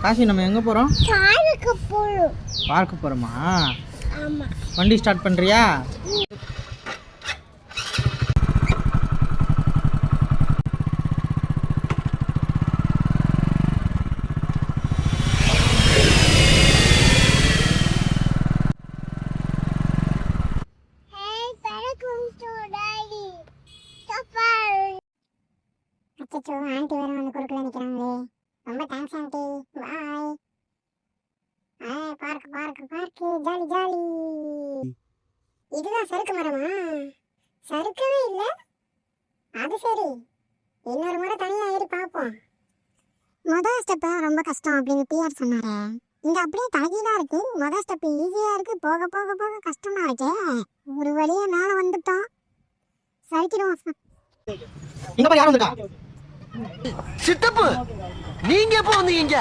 காசி நம்ம எங்கே போகிறோம்? பார்க்க போகிறோமா? வண்டி ஸ்டார்ட் பண்ணுறியா? அச்சோ, ஆண்டி வேற வந்து குறுக்கல நிக்கிறாங்களே. ரொம்ப thanks aunty. Bye. Park jolly jolly. இதுதான் சறுக்கு மரமா? சறுக்கவே இல்ல. அது சரி, இன்னொரு முறை தனியா ஏறி பார்ப்போம். முதல் ஸ்டெப் ரொம்ப கஷ்டம் அப்படின்னு பிஆர் சொன்னாரு. இங்க அப்படியே தலகீழா இருக்கு. முதல் ஸ்டெப் ஈஸியா இருக்கு, போக போக போக கஷ்டமா இருக்கே. ஒரு வழியா மேல வந்துட்டோம். சறுக்கிடுவோம். இங்க பாரு, யார் வந்துட்டா? சித்தப்பு, நீங்க எப்போ வந்தீங்க?